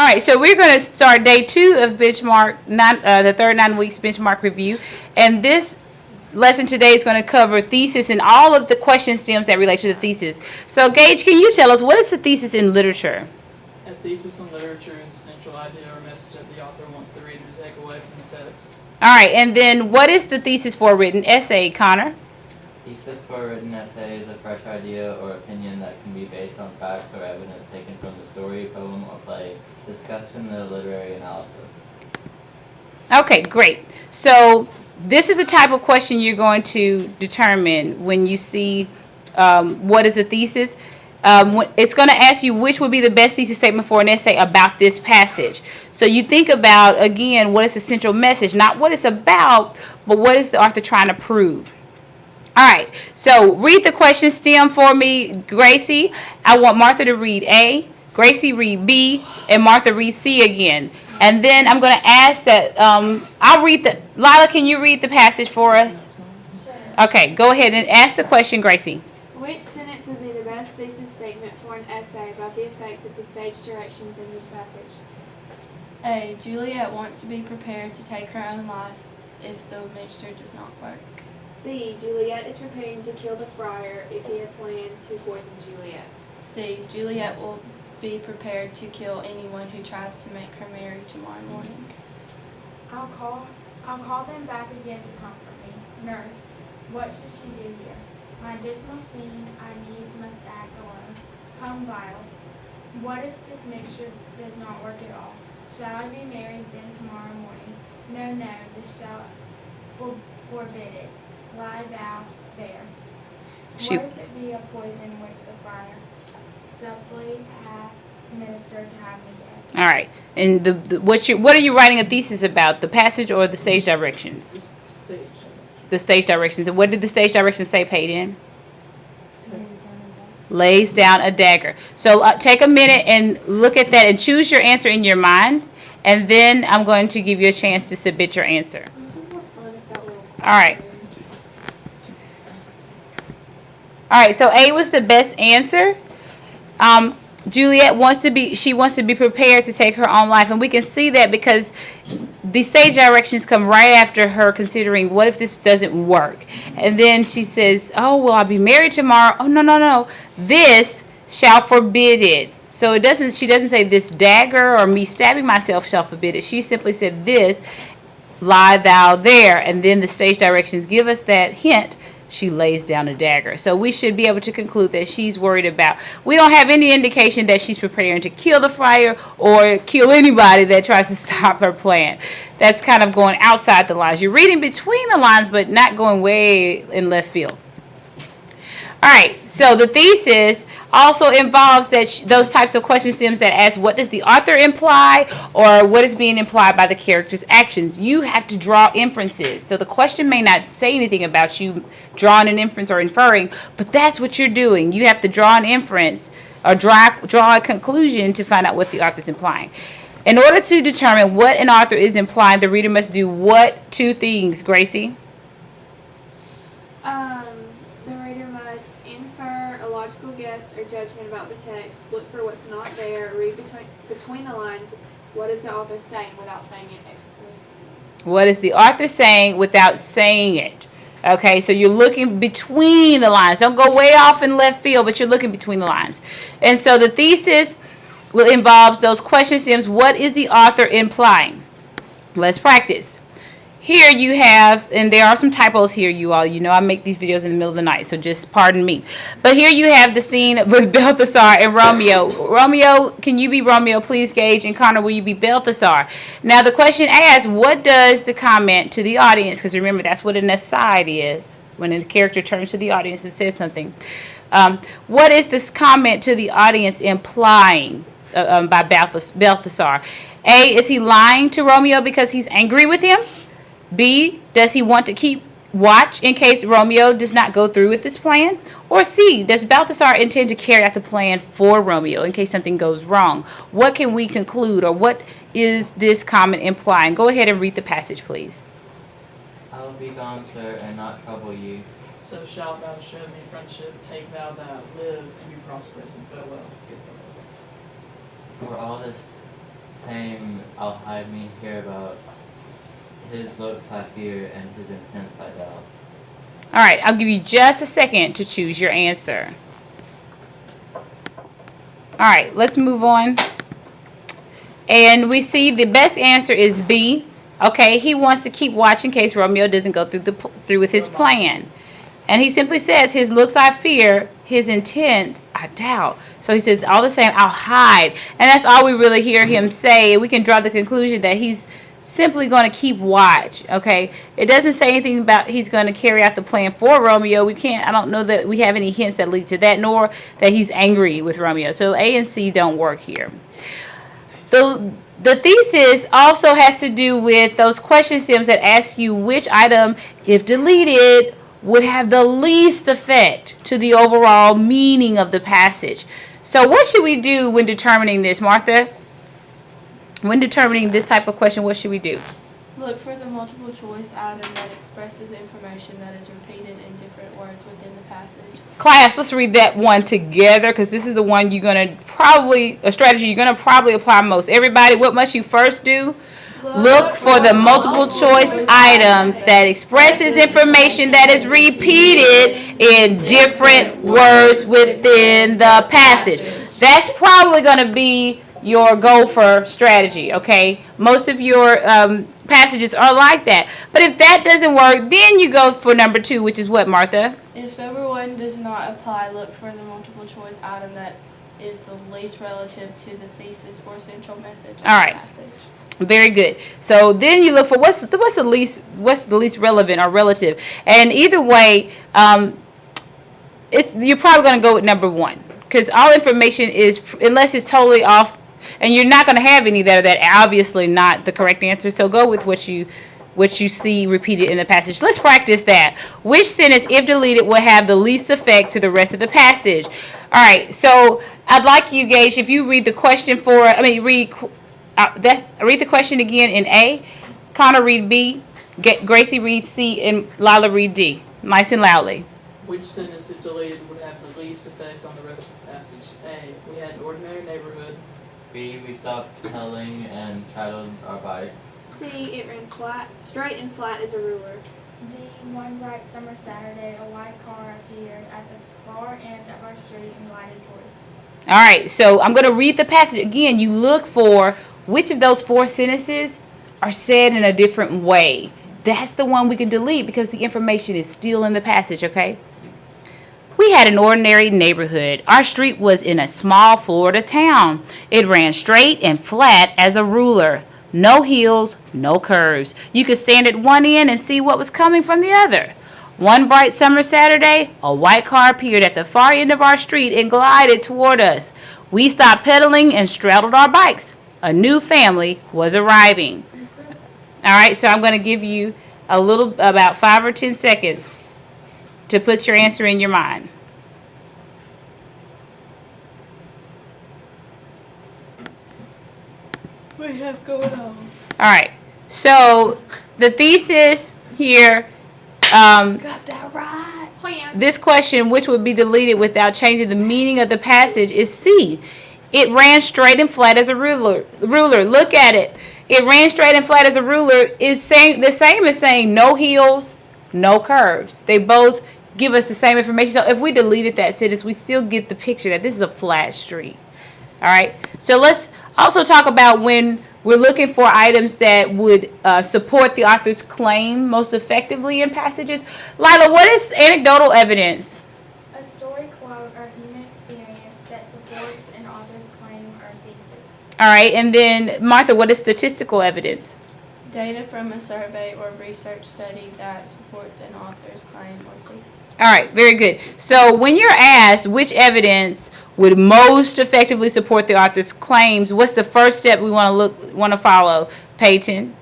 right, so we're going to start day 2 of the third 9 weeks benchmark review. And this lesson today is going to cover thesis and all of the question stems that relate to the thesis. So, Gage, can you tell us what is the thesis in literature? A thesis in literature is a central idea or message that the author wants the reader to take away from the text. All right, and then what is the thesis for a written essay, Connor? Thesis for a written essay is a fresh idea or opinion that can be based on facts or evidence taken from the story, poem, or play discussed in the literary analysis. Okay, great. So this is the type of question you're going to determine when you see what is a thesis. It's going to ask you which would be the best thesis statement for an essay about this passage. So you think about, again, what is the central message, not what it's about, but what is the author trying to prove. All right, so read the question stem for me, Gracie. I want Martha to read A, Gracie read B, and Martha read C again. And then I'm going to ask that, I'll read Lila, can you read the passage for us? Sure. Okay, go ahead and ask the question, Gracie. Which sentence would be the best thesis statement for an essay about the effect of the stage directions in this passage? A. Juliet wants to be prepared to take her own life if the mixture does not work. B. Juliet is preparing to kill the friar if he had planned to poison Juliet. C. Juliet will be prepared to kill anyone who tries to make her marry tomorrow morning. I'll call them back again to comfort me. Nurse, what should she do here? My dismal scene, I needs must act alone. Come, Vile. What if this mixture does not work at all? Shall I be married then tomorrow morning? No, no, this shall forbid it. Lie thou there. Shoot. What if it be a poison which the friar subtly hath ministered to have me dead? All right, and what are you writing a thesis about, the passage or the stage directions? The stage directions. And what did the stage directions say, Peyton? Lays down a dagger. So take a minute and look at that and choose your answer in your mind. And then I'm going to give you a chance to submit your answer. All right. All right, so A was the best answer. Juliet wants to be prepared to take her own life. And we can see that because the stage directions come right after her considering what if this doesn't work. And then she says, oh, will I be married tomorrow? Oh, no. This shall forbid it. So she doesn't say this dagger or me stabbing myself shall forbid it. She simply said this, lie thou there. And then the stage directions give us that hint. She lays down a dagger. So we should be able to conclude that she's worried about. We don't have any indication that she's preparing to kill the friar or kill anybody that tries to stop her plan. That's kind of going outside the lines. You're reading between the lines, but not going way in left field. All right, so the thesis also involves those types of question stems that ask what does the author imply or what is being implied by the character's actions. You have to draw inferences. So the question may not say anything about you drawing an inference or inferring, but that's what you're doing. You have to draw an inference or draw a conclusion to find out what the author is implying. In order to determine what an author is implying, the reader must do what two things, Gracie? The reader must infer a logical guess or judgment about the text, look for what's not there, read between the lines. What is the author saying without saying it explicitly? What is the author saying without saying it? Okay, so you're looking between the lines. Don't go way off in left field, but you're looking between the lines. And so the thesis involves those question stems. What is the author implying? Let's practice. Here you have, and there are some typos here, you all. You know I make these videos in the middle of the night, so just pardon me. But here you have the scene with Balthasar and Romeo. Romeo, can you be Romeo, please, Gage? And Connor, will you be Balthasar? Now the question asks, what does the comment to the audience, because remember that's what an aside is, when a character turns to the audience and says something. What is this comment to the audience implying by Balthasar? A, is he lying to Romeo because he's angry with him? B, does he want to keep watch in case Romeo does not go through with this plan? Or C, does Balthasar intend to carry out the plan for Romeo in case something goes wrong? What can we conclude, or what is this comment implying? Go ahead and read the passage, please. I will be gone, sir, and not trouble you. So shalt thou show me friendship, take thou that live, and be prosperous, and farewell. For all this I'll hide me here about his looks I fear and his intents I doubt. All right, I'll give you just a second to choose your answer. All right, let's move on. And we see the best answer is B. Okay, he wants to keep watch in case Romeo doesn't go through with his plan. And he simply says, his looks I fear, his intent I doubt. So he says, all the same, I'll hide. And that's all we really hear him say. We can draw the conclusion that he's simply going to keep watch. Okay, it doesn't say anything about he's going to carry out the plan for Romeo. I don't know that we have any hints that lead to that, nor that he's angry with Romeo. So A and C don't work here. The thesis also has to do with those question stems that ask you which item, if deleted, would have the least effect to the overall meaning of the passage. So what should we do when determining this, Martha? When determining this type of question, what should we do? Look for the multiple choice item that expresses information that is repeated in different words within the passage. Class, let's read that one together because this is the one you're going to probably apply most. Everybody, what must you first do? Look for the multiple choice item that expresses information that is repeated in different words within the passage. That's probably going to be your goal for strategy, okay? Most of your passages are like that. But if that doesn't work, then you go for number 2, which is what, Martha? If number 1 does not apply, look for the multiple choice item that is the least relative to the thesis or central message of the passage. Very good. So then you look for what's the least relevant or relative, and either way, you're probably going to go with number 1 because all information is, unless it's totally off, and you're not going to have any that are obviously not the correct answer. So go with what you see repeated in the passage. Let's practice that. Which sentence, if deleted, will have the least effect to the rest of the passage? All right. So I'd like you, Gage, if you read the question read the question again in A. Connor read B. Gracie read C, and Lila read D. Nice and loudly. Which sentence, if deleted, would have the least effect on the rest of the passage? A. We had an ordinary neighborhood. B. We stopped pedaling and straddled our bikes. C. It ran straight and flat as a ruler. D. One bright summer Saturday, a white car appeared at the far end of our street and glided toward us. All right, so I'm going to read the passage again. You look for which of those 4 sentences are said in a different way. That's the one we can delete because the information is still in the passage, okay? We had an ordinary neighborhood. Our street was in a small Florida town. It ran straight and flat as a ruler. No hills, no curves. You could stand at one end and see what was coming from the other. One bright summer Saturday, a white car appeared at the far end of our street and glided toward us. We stopped pedaling and straddled our bikes. A new family was arriving. All right, so I'm going to give you about 5 or 10 seconds to put your answer in your mind. We have going on. All right, so the thesis here, Got that right. this question, which would be deleted without changing the meaning of the passage, is C. It ran straight and flat as a ruler. Look at it. It ran straight and flat as a ruler is the same as saying no hills, no curves. They both give us the same information. So if we deleted that sentence, we still get the picture that this is a flat street. All right. So let's also talk about when we're looking for items that would support the author's claim most effectively in passages. Lila, what is anecdotal evidence? A story, quote, or human experience that supports an author's claim or thesis. All right. And then, Martha, what is statistical evidence? Data from a survey or research study that supports an author's claim or thesis. All right, very good. So when you're asked which evidence would most effectively support the author's claims, what's the first step we want to follow? Peyton.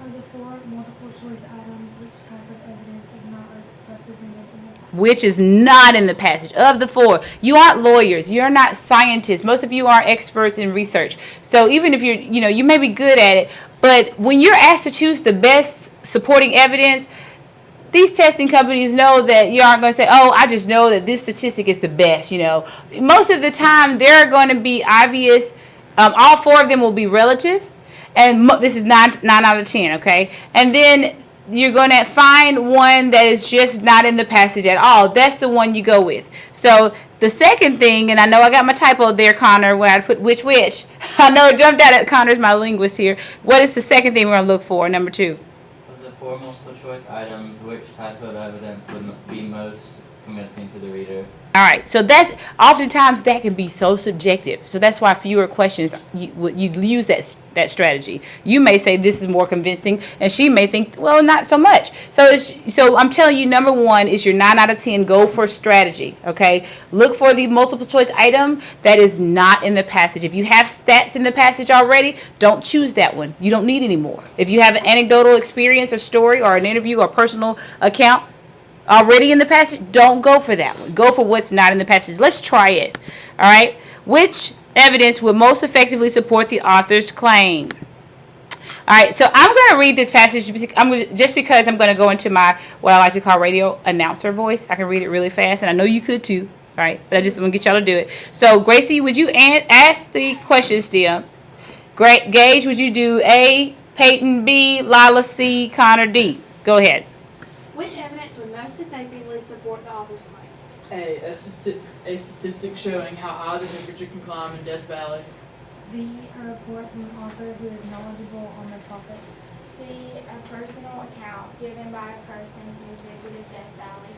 Of the 4 multiple choice items, which type of evidence is not represented in the passage? Which is not in the passage. Of the 4, you aren't lawyers, you're not scientists. Most of you aren't experts in research. So even if you may be good at it, but when you're asked to choose the best supporting evidence, these testing companies know that you aren't going to say, oh, I just know that this statistic is the best, Most of the time, they're going to be obvious. All 4 of them will be relative. And this is 9 out of 10, okay? And then you're going to find one that is just not in the passage at all. That's the one you go with. So the second thing, and I know I got my typo there, Connor, when I put which. I know it jumped out at Connor's my linguist here. What is the second thing we're going to look for, number 2? Of the 4 multiple choice items, which type of evidence would be most convincing to the reader? All right, so that's oftentimes that can be so subjective. So that's why fewer questions, you use that strategy. You may say this is more convincing, and she may think, well, not so much. So I'm telling you, number 1 is your 9 out of 10. Go for strategy. Okay, look for the multiple choice item that is not in the passage. If you have stats in the passage already, don't choose that one. You don't need any more. If you have an anecdotal experience or story or an interview or personal account already in the passage, don't go for that one. Go for what's not in the passage. Let's try it. All right. Which evidence would most effectively support the author's claim? All right. So I'm going to read this passage just because I'm going to go into my what I like to call radio announcer voice. I can read it really fast, and I know you could too. All right. But I just want to get y'all to do it. So Gracie, would you ask the questions, dear? Great. Gage, would you do A, Peyton B, Lila C, Connor D? Go ahead. Which evidence would most effectively support the author's claim? A statistic showing how high the temperature can climb in Death Valley. B, a report from an author who is knowledgeable on the topic. C, a personal account given by a person who visited Death Valley.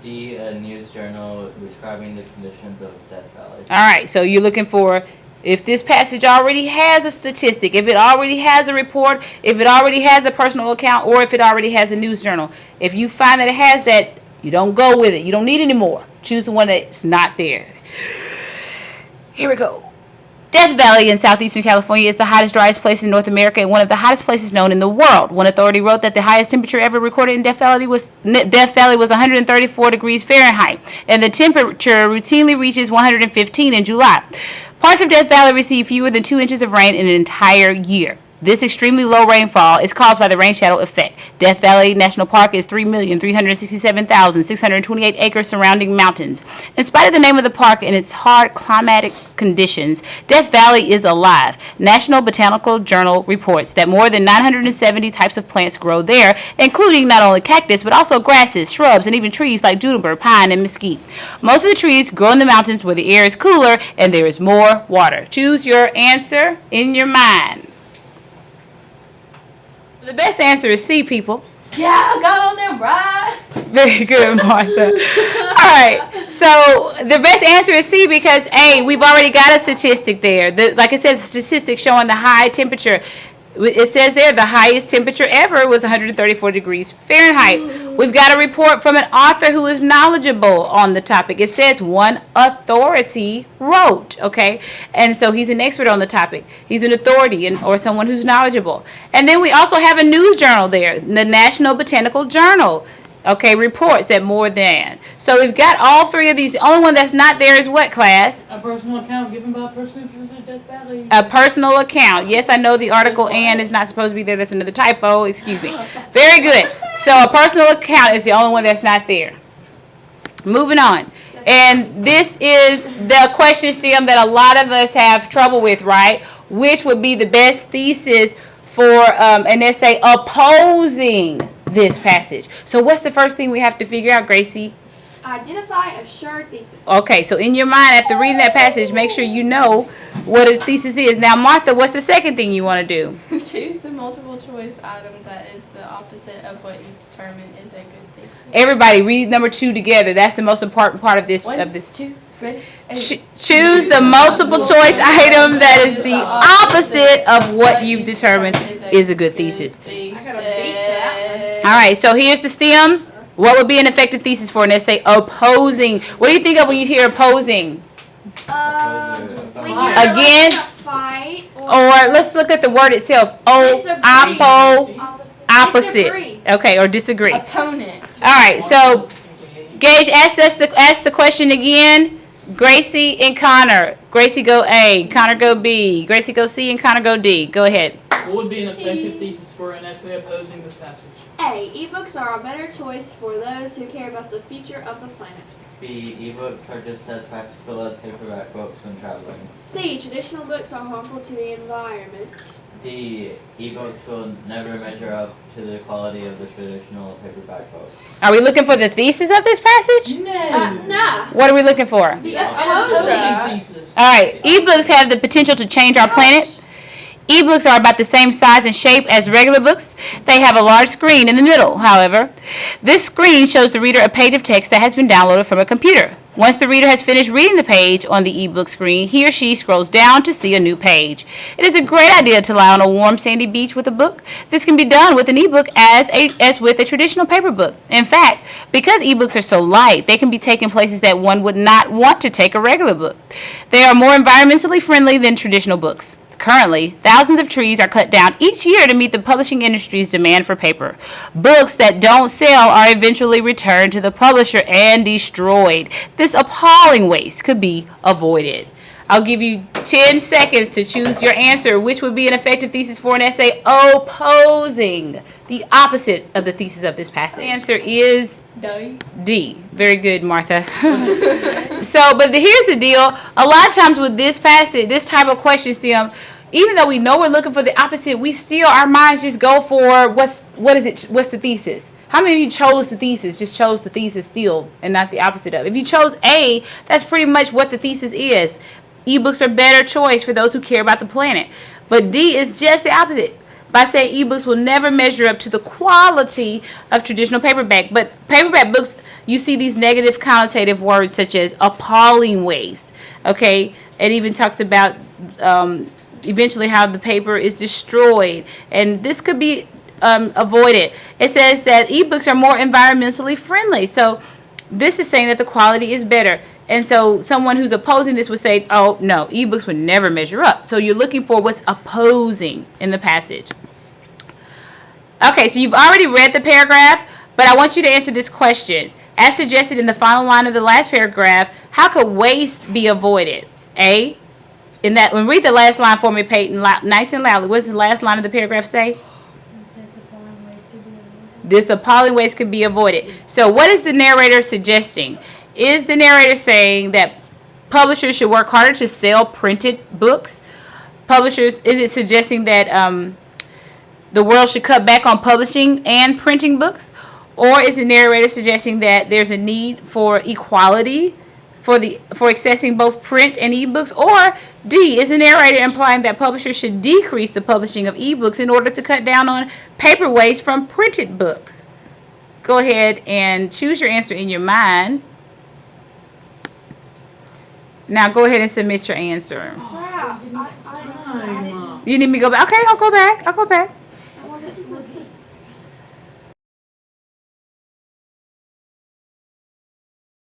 D, a news journal describing the conditions of Death Valley. All right. So you're looking for if this passage already has a statistic, if it already has a report, if it already has a personal account, or if it already has a news journal. If you find that it has that, you don't go with it. You don't need any more. Choose the one that's not there. Here we go. Death Valley in southeastern California is the hottest, driest place in North America and one of the hottest places known in the world. One authority wrote that the highest temperature ever recorded in Death Valley was 134 degrees Fahrenheit, and the temperature routinely reaches 115 in July. Parts of Death Valley receive fewer than 2 inches of rain in an entire year. This extremely low rainfall is caused by the rain shadow effect. Death Valley National Park is 3,367,628 acres surrounding mountains. In spite of the name of the park and its hard climatic conditions, Death Valley is alive. National Botanical Journal reports that more than 970 types of plants grow there, including not only cactus, but also grasses, shrubs, and even trees like juniper, pine, and mesquite. Most of the trees grow in the mountains where the air is cooler and there is more water. Choose your answer in your mind. The best answer is C, people. Yeah, I got on them right. Very good, Martha. All right. So the best answer is C because A, we've already got a statistic there. Like it says, statistic showing the high temperature. It says there the highest temperature ever was 134 degrees Fahrenheit. We've got a report from an author who is knowledgeable on the topic. It says one authority wrote, okay? And so he's an expert on the topic. He's an authority or someone who's knowledgeable. And then we also have a news journal there, the National Botanical Journal. Okay, reports that more than. So we've got all 3 of these. The only one that's not there is what, class? A personal account given by a person who visited Death Valley. A personal account. Yes, I know the article and is not supposed to be there. That's another typo. Excuse me. Very good. So a personal account is the only one that's not there. Moving on. And this is the question stem that a lot of us have trouble with, right? Which would be the best thesis for an essay opposing this passage. So what's the first thing we have to figure out, Gracie? Identify a sure thesis. Okay, so in your mind, after reading that passage, make sure you know what a thesis is. Now, Martha, what's the second thing you want to do? Choose the multiple choice item that is the opposite of what you determine is a good thesis. Everybody, read number 2 together. That's the most important part of this. 1, 2, 3. Choose the multiple choice item that is the opposite of what you've determined is a good thesis. All right, so here's the stem. What would be an effective thesis for an essay opposing? What do you think of when you hear opposing? We hear Against? like a fight Or let's look at the word itself. Opposite. Disagree. Okay, or disagree. All Opponent. right, so Gage, ask the question again. Gracie and Connor. Gracie go A, Connor go B. Gracie go C, and Connor go D. Go ahead. What would be an effective thesis for an essay opposing this passage? A. Ebooks are a better choice for those who care about the future of the planet. B. Ebooks are just as practical as paperback books when traveling. C. Traditional books are harmful to the environment. D. Ebooks will never measure up to the quality of the traditional paperback books. Are we looking for the thesis of this passage? Nah. What are we looking for? The An opposing. opposing thesis. All right. Ebooks have the potential to change our planet. Ebooks are about the same size and shape as regular books. They have a large screen in the middle, however. This screen shows the reader a page of text that has been downloaded from a computer. Once the reader has finished reading the page on the ebook screen, he or she scrolls down to see a new page. It is a great idea to lie on a warm sandy beach with a book. This can be done with an ebook as with a traditional paper book. In fact, because ebooks are so light, they can be taken places that one would not want to take a regular book. They are more environmentally friendly than traditional books. Currently, thousands of trees are cut down each year to meet the publishing industry's demand for paper. Books that don't sell are eventually returned to the publisher and destroyed. This appalling waste could be avoided. I'll give you 10 seconds to choose your answer, which would be an effective thesis for an essay opposing the opposite of the thesis of this passage. The answer is D. Very good, Martha. But here's the deal. A lot of times with this passage, this type of question, even though we know we're looking for the opposite, we still, our minds just go for what's the thesis? How many of you chose the thesis, just chose the thesis still and not the opposite of it? If you chose A, that's pretty much what the thesis is. Ebooks are better choice for those who care about the planet. But D is just the opposite. By saying ebooks will never measure up to the quality of traditional paperback. But paperback books, you see these negative connotative words such as appalling waste. Okay? It even talks about eventually how the paper is destroyed. And this could be avoided. It says that ebooks are more environmentally friendly. So this is saying that the quality is better. And so someone who's opposing this would say, oh, no, ebooks would never measure up. So you're looking for what's opposing in the passage. Okay, so you've already read the paragraph, but I want you to answer this question. As suggested in the final line of the last paragraph, how could waste be avoided? A, read the last line for me, Peyton, nice and loudly. What does the last line of the paragraph say? This appalling waste could be avoided. So what is the narrator suggesting? Is the narrator saying that publishers should work harder to sell printed books? Is it suggesting that the world should cut back on publishing and printing books? Or is the narrator suggesting that there's a need for equality for accessing both print and ebooks? Or D, is the narrator implying that publishers should decrease the publishing of ebooks in order to cut down on paper waste from printed books? Go ahead and choose your answer in your mind. Now go ahead and submit your answer. Wow. Time. You need me to go back? Okay, I'll go back. I wasn't looking.